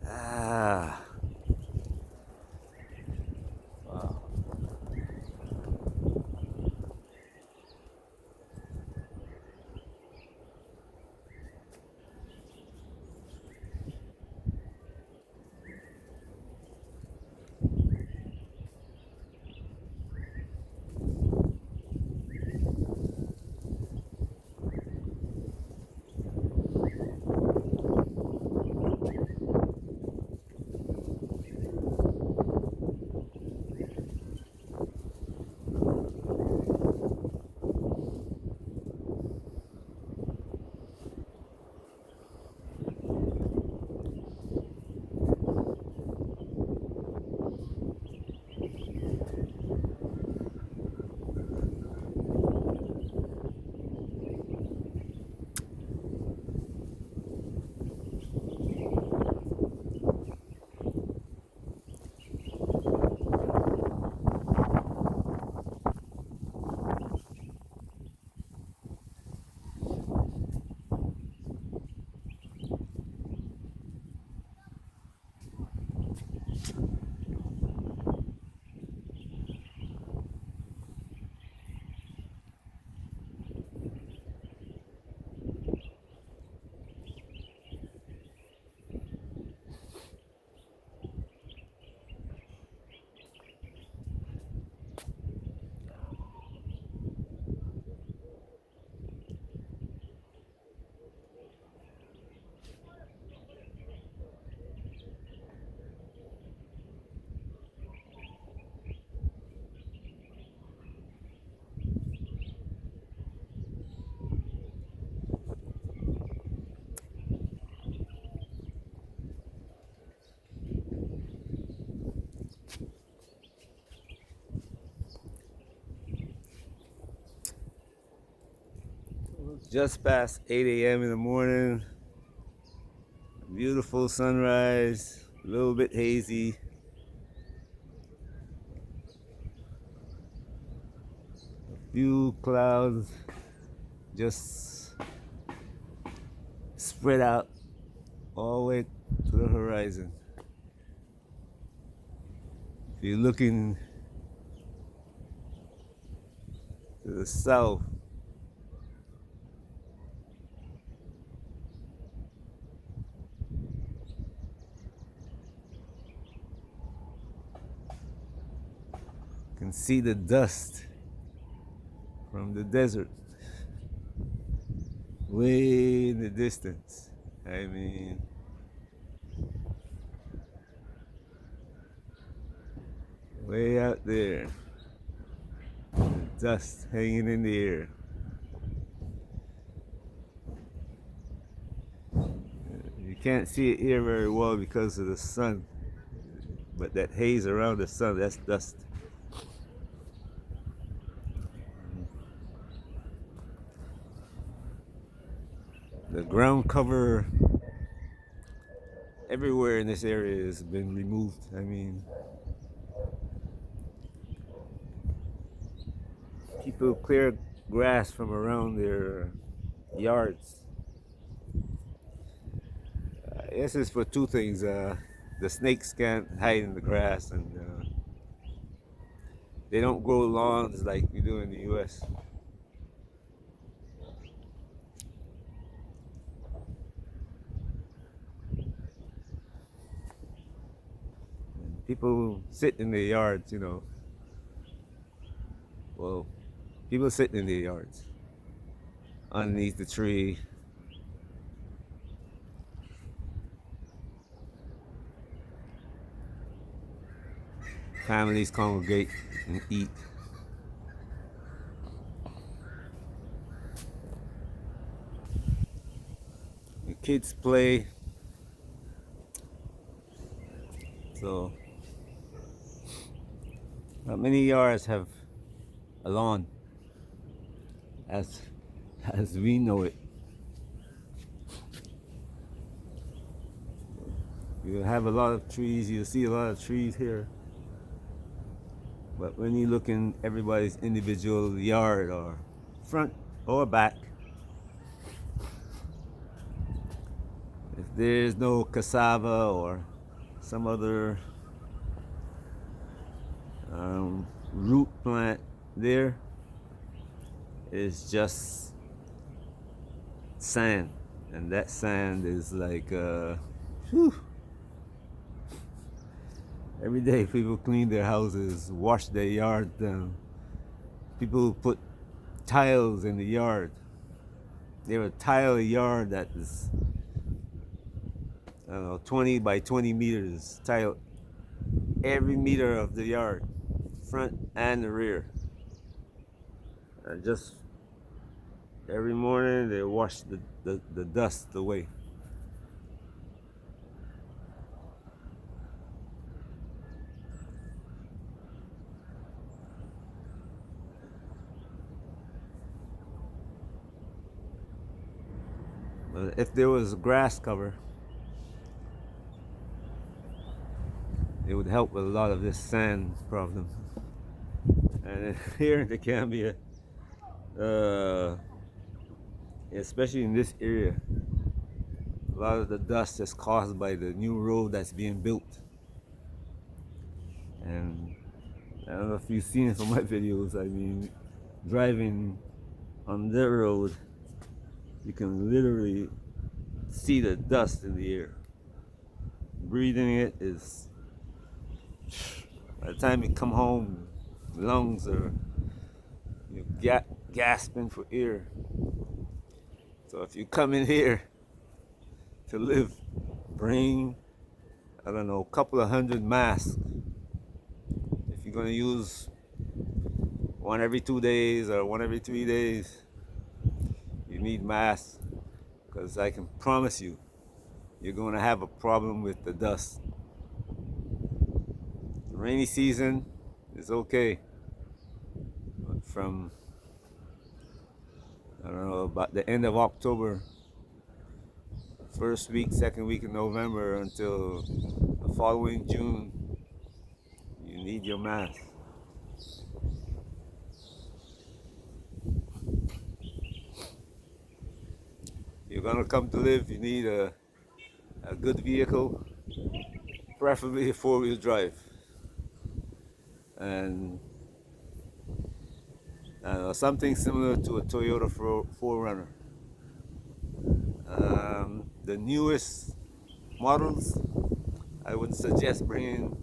Ah, wow. Just past 8 a.m. in the morning. Beautiful sunrise. A little bit hazy. Few clouds just spread out all the way to the horizon. If you're looking to the south, you can see the dust from the desert way in the distance. I mean, way out there, the dust hanging in the air. You can't see it here very well because of the sun, but that haze around the sun, that's dust. The ground cover everywhere in this area has been removed. I mean, people clear grass from around their yards. This is for two things. The snakes can't hide in the grass, and they don't grow lawns like we do in the U.S. People sit in their yards, you know. Well, people sit in their yards underneath the tree. Families congregate and eat. The kids play. So, not many yards have a lawn as as we know it. You have a lot of trees. You see a lot of trees here. But when you look in everybody's individual yard or front or back, if there's no cassava or some other root plant there is just sand, and that sand is like whew, every day people clean their houses, wash their yard down. People put tiles in the yard. They have a tile yard that is, I don't know, 20 by 20 meters tile every meter of the yard, front and the rear. And just every morning they wash the dust away. But if there was grass cover, it would help with a lot of this sand problem. And here in the Gambia, uh, especially in this area, a lot of the dust is caused by the new road that's being built. And I don't know if you've seen it from my videos. I mean, driving on that road, you can literally see the dust in the air. Breathing it is, by the time you come home, lungs are gasping for air. So if you come in here to live, bring, I don't know, a couple of hundred masks. If you're gonna use one every 2 days or one every 3 days, you need masks, because I can promise you, you're gonna have a problem with the dust. The rainy season is okay, but from, I don't know, about the end of October, first week, second week of November until the following June, you need your mask. You're gonna come to live, you need a good vehicle, preferably a four-wheel drive. And something similar to a Toyota 4Runner. The newest models, I would suggest bringing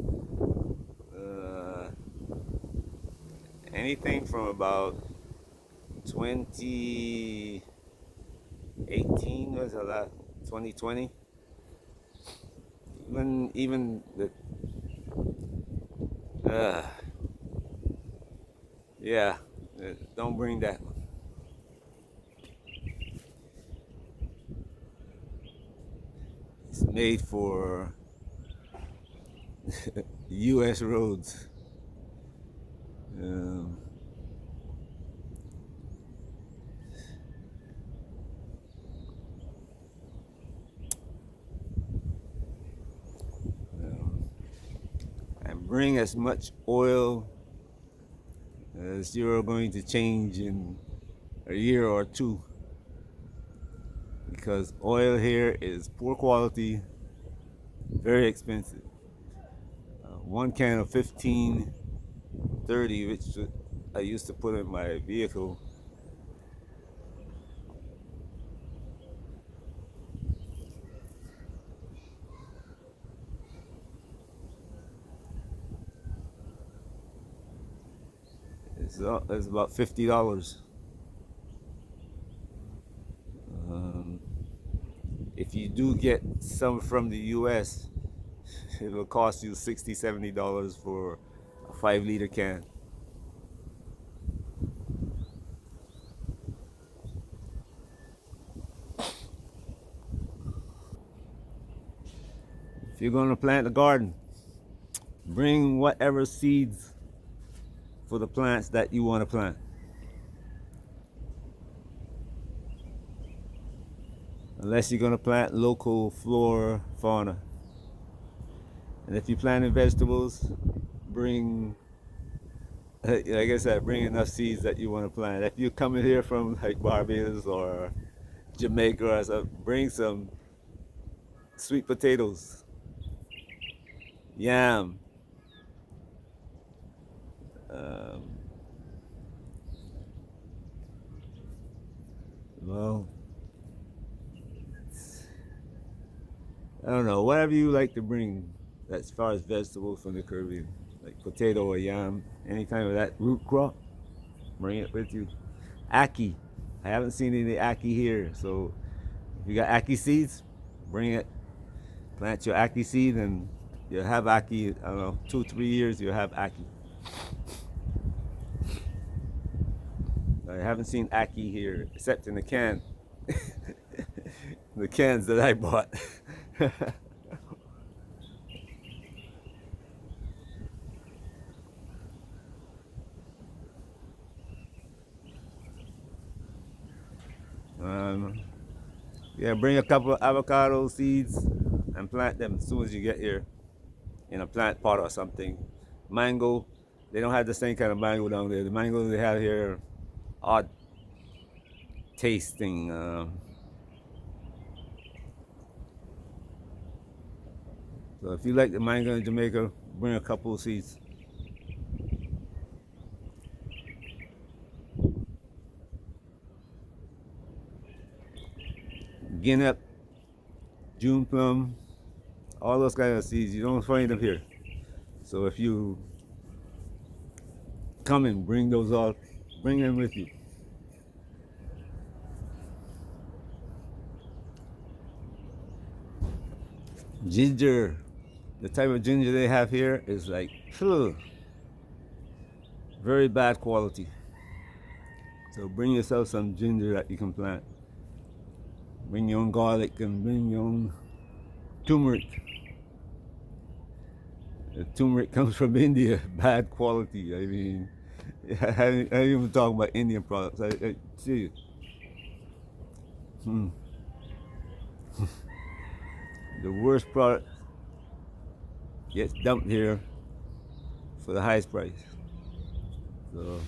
anything from about 2018, was a lot, 2020. Even the yeah, don't bring that one. It's made for U.S. roads. Um, and bring as much oil as you're going to change in a year or two, because oil here is poor quality, very expensive. One can of 15.30, which I used to put in my vehicle, it's about $50. If you do get some from the US, it'll cost you $60-$70 for a 5-liter can. If you're gonna plant a garden, bring whatever seeds for the plants that you want to plant. Unless you're gonna plant local flora, fauna. And if you're planting vegetables, bring, like I said, bring enough seeds that you want to plant. If you're coming here from like Barbados or Jamaica or something, bring some sweet potatoes. yam. Um, well, I don't know. Whatever you like to bring as far as vegetables from the Caribbean, like potato or yam, any kind of that root crop, bring it with you. Ackee. I haven't seen any ackee here, so if you got ackee seeds, bring it. Plant your ackee seed, and you'll have ackee. I don't know, 2 3 years you'll have ackee. I haven't seen ackee here except in the can, the cans that I bought. um, yeah, bring a couple of avocado seeds and plant them as soon as you get here in a plant pot or something. Mango, they don't have the same kind of mango down there. The mangoes they have here are odd tasting. So if you like the mango in Jamaica, bring a couple of seeds. Guinea, June plum, all those kind of seeds, you don't find them here. So if you come and bring those all, bring them with you. Ginger, the type of ginger they have here is like very bad quality. So bring yourself some ginger that you can plant. Bring your own garlic and bring your own turmeric. The turmeric comes from India, bad quality. I mean, I ain't even talking about Indian products. I see it. Hmm. The worst product gets dumped here for the highest price. So,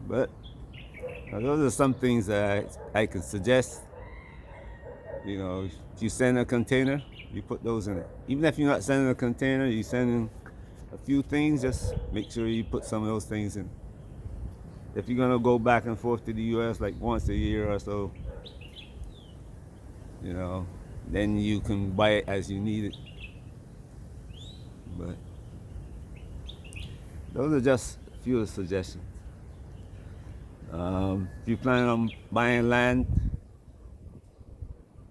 but those are some things that I can suggest. You know, if you send a container, you put those in it. Even if you're not sending a container, you sending a few things, just make sure you put some of those things in. If you're gonna go back and forth to the US like once a year or so, you know, then you can buy it as you need it. But those are just a few suggestions. If you plan on buying land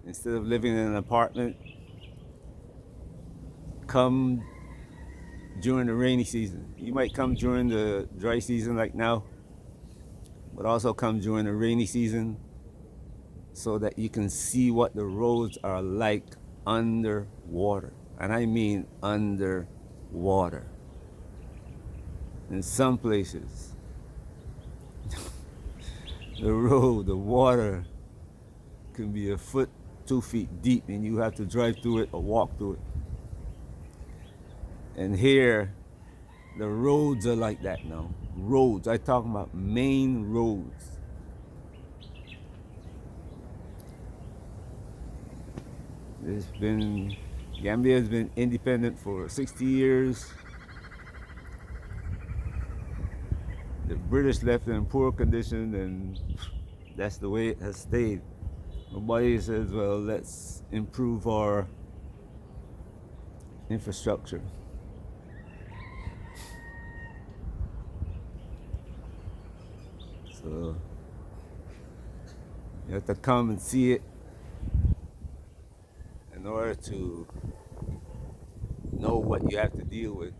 instead of living in an apartment, come during the rainy season. You might come during the dry season like now, but also come during the rainy season so that you can see what the roads are like underwater. And I mean underwater. In some places, the water can be a foot, 2 feet deep, and you have to drive through it or walk through it. And here, the roads are like that now. Roads, I'm talking about main roads. Gambia has been independent for 60 years. The British left it in poor condition, and that's the way it has stayed. Nobody says, well, let's improve our infrastructure. So you have to come and see it in order to know what you have to deal with.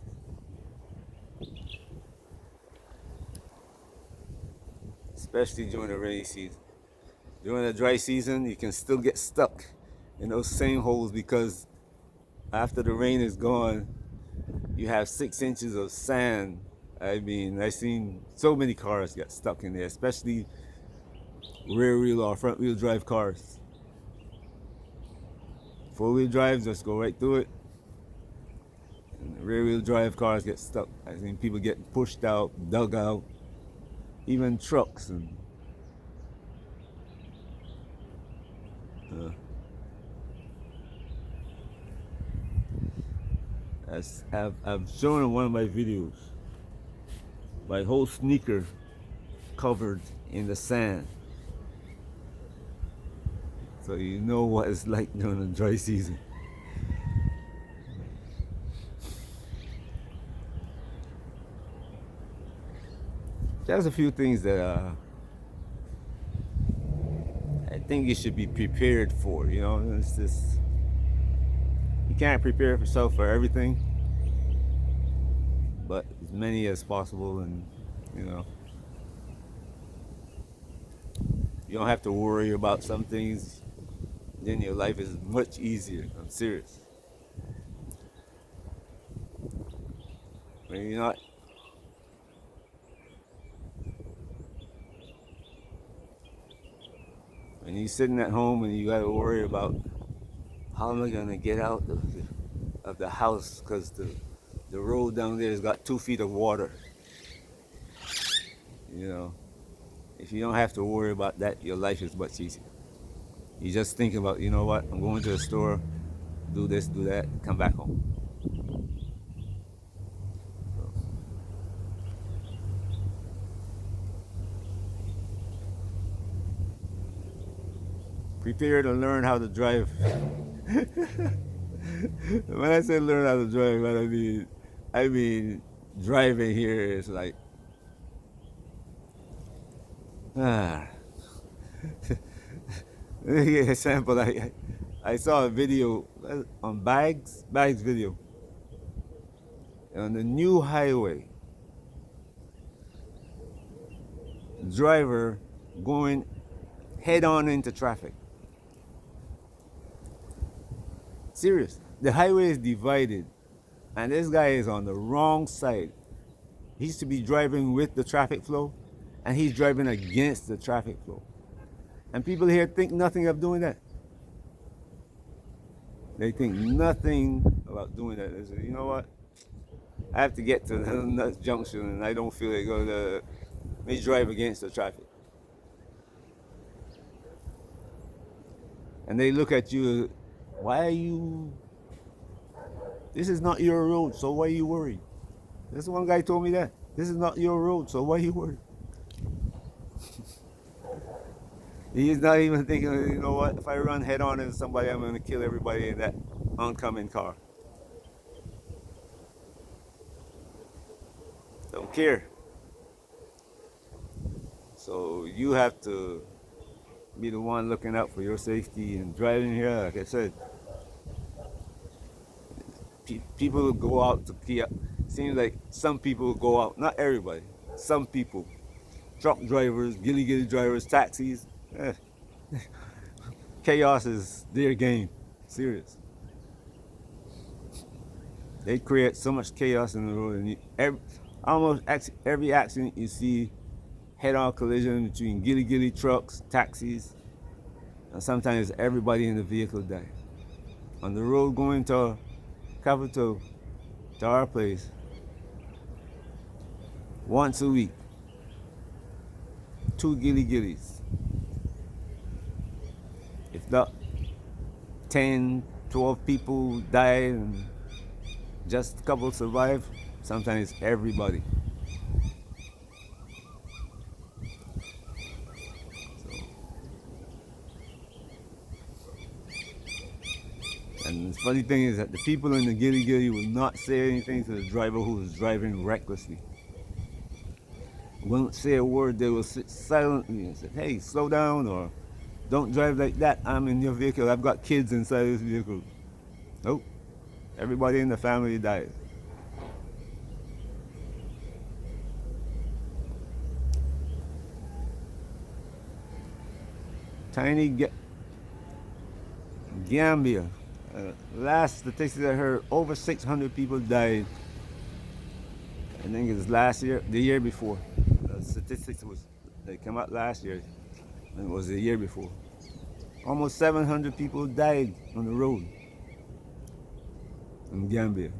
Especially during the rainy season. During the dry season, you can still get stuck in those same holes because after the rain is gone, you have 6 inches of sand. I mean, I've seen so many cars get stuck in there, especially rear wheel or front wheel drive cars. 4-wheel drives just go right through it. And rear-wheel drive cars get stuck. I've seen people get pushed out, dug out, even trucks. And uh, as I've shown in one of my videos, my whole sneaker covered in the sand. So you know what it's like during the dry season. There's a few things that I think you should be prepared for. You know, it's just you can't prepare yourself for everything, but as many as possible, and you know, you don't have to worry about some things. Then your life is much easier. I'm serious. When you're not, when you're sitting at home and you got to worry about how am I gonna get out of the house because the road down there has got 2 feet of water. You know, if you don't have to worry about that, your life is much easier. You just think about, you know what, I'm going to the store, do this, do that, come back home. So, prepare to learn how to drive. When I say learn how to drive, what I mean driving here is like, ah. Let me give you a sample. I saw a video on bags video on the new highway. Driver going head on into traffic. Serious. The highway is divided, and this guy is on the wrong side. He used to be driving with the traffic flow, and he's driving against the traffic flow. And people here think nothing of doing that. They think nothing about doing that. They say, you know what? I have to get to the next junction, and I don't feel like going to me drive against the traffic. And they look at you, why are you? This is not your road, so why are you worried? This one guy told me that. This is not your road, so why are you worried? He's not even thinking, you know what, if I run head on into somebody, I'm going to kill everybody in that oncoming car. Don't care. So you have to be the one looking out for your safety and driving here. Like I said, people go out to Kia. Seems like some people go out, not everybody, some people, truck drivers, gilly drivers, taxis. Chaos is their game. Serious. They create so much chaos in the road, and almost every accident you see, head-on collision between gilly trucks, taxis, and sometimes everybody in the vehicle die. On the road going to capital, to our place, once a week, 2 gillies. If not 10, 12 people die and just a couple survive, sometimes everybody. And the funny thing is that the people in the gilly will not say anything to the driver who is driving recklessly. Won't say a word. They will sit silently and say, hey, slow down, or don't drive like that. I'm in your vehicle. I've got kids inside this vehicle. Nope. Everybody in the family dies. Gambia. Last statistics I heard, over 600 people died. I think it was last year, the year before. The statistics they came out last year, and it was the year before. Almost 700 people died on the road in Gambia.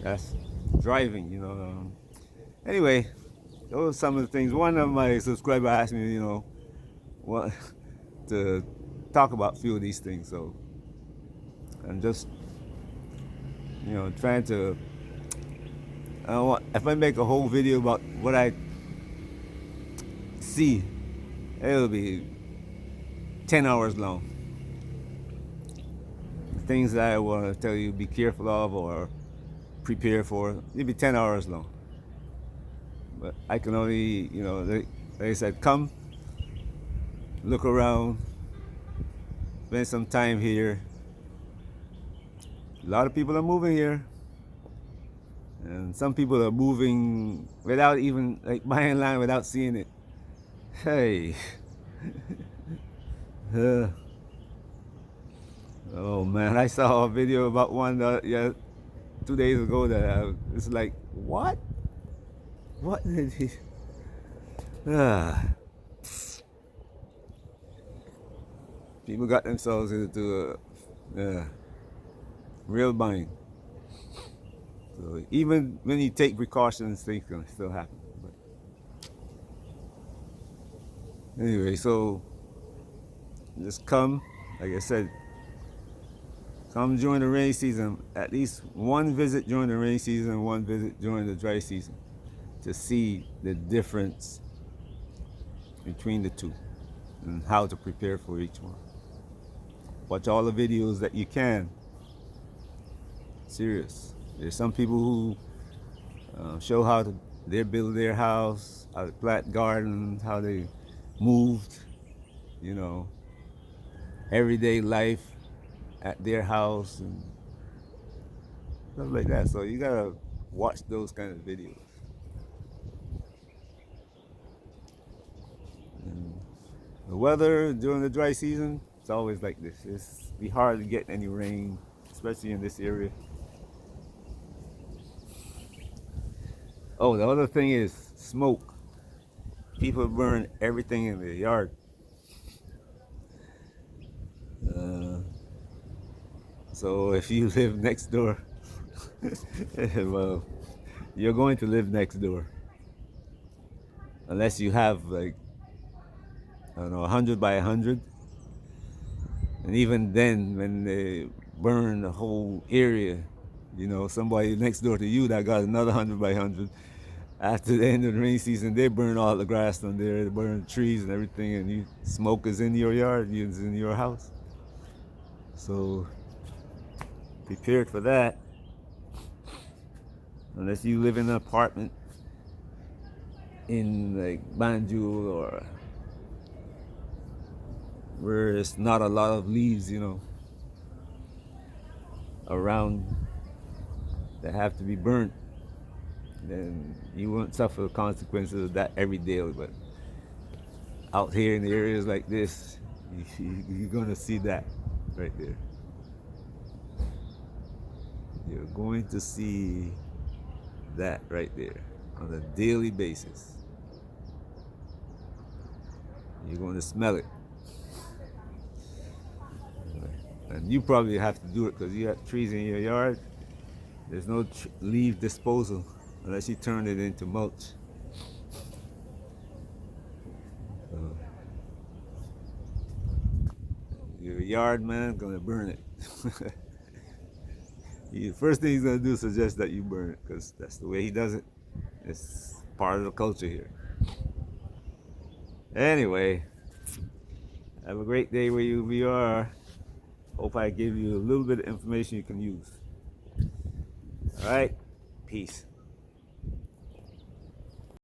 That's driving, Anyway, those are some of the things. One of my subscribers asked me, what to talk about a few of these things. So I'm just, trying to. If I make a whole video about what I see, it'll be 10 hours long. Things that I want to tell you, be careful of or prepare for, it'll be 10 hours long. But I can only, like I said, come, look around, spend some time here. A lot of people are moving here. And some people are moving without even, like, buying land without seeing it. Hey. Oh man, I saw a video about one 2 days ago that it's like, what? What did he? People got themselves into real bind. So even when you take precautions, things can still happen. But anyway, so just come, like I said, come during the rainy season. At least one visit during the rainy season, one visit during the dry season, to see the difference between the two and how to prepare for each one. Watch all the videos that you can. Serious. There's some people who show how they build their house, how they plant gardens, how they moved, everyday life at their house and stuff like that. So you gotta watch those kind of videos. And the weather during the dry season, it's always like this. It's be hard to get any rain, especially in this area. Oh, the other thing is smoke. People burn everything in their yard. So if you live next door, well, you're going to live next door. Unless you have, like, I don't know, 100 by 100. And even then, when they burn the whole area, somebody next door to you that got another 100 by 100, after the end of the rain season, they burn all the grass on there, they burn the trees and everything, and smoke is in your yard, it's in your house. So prepared for that. Unless you live in an apartment in, like, Banjul, or where there's not a lot of leaves, around that have to be burnt, then you won't suffer the consequences of that every day. But out here in the areas like this, you're gonna see that right there. You're going to see that right there on a daily basis. You're going to smell it. And you probably have to do it because you have trees in your yard. There's no leaf disposal unless you turn it into mulch. So your yard man gonna burn it. The first thing he's gonna do is suggest that you burn it, because that's the way he does it. It's part of the culture here. Anyway, have a great day where you are. Hope I gave you a little bit of information you can use. All right, peace.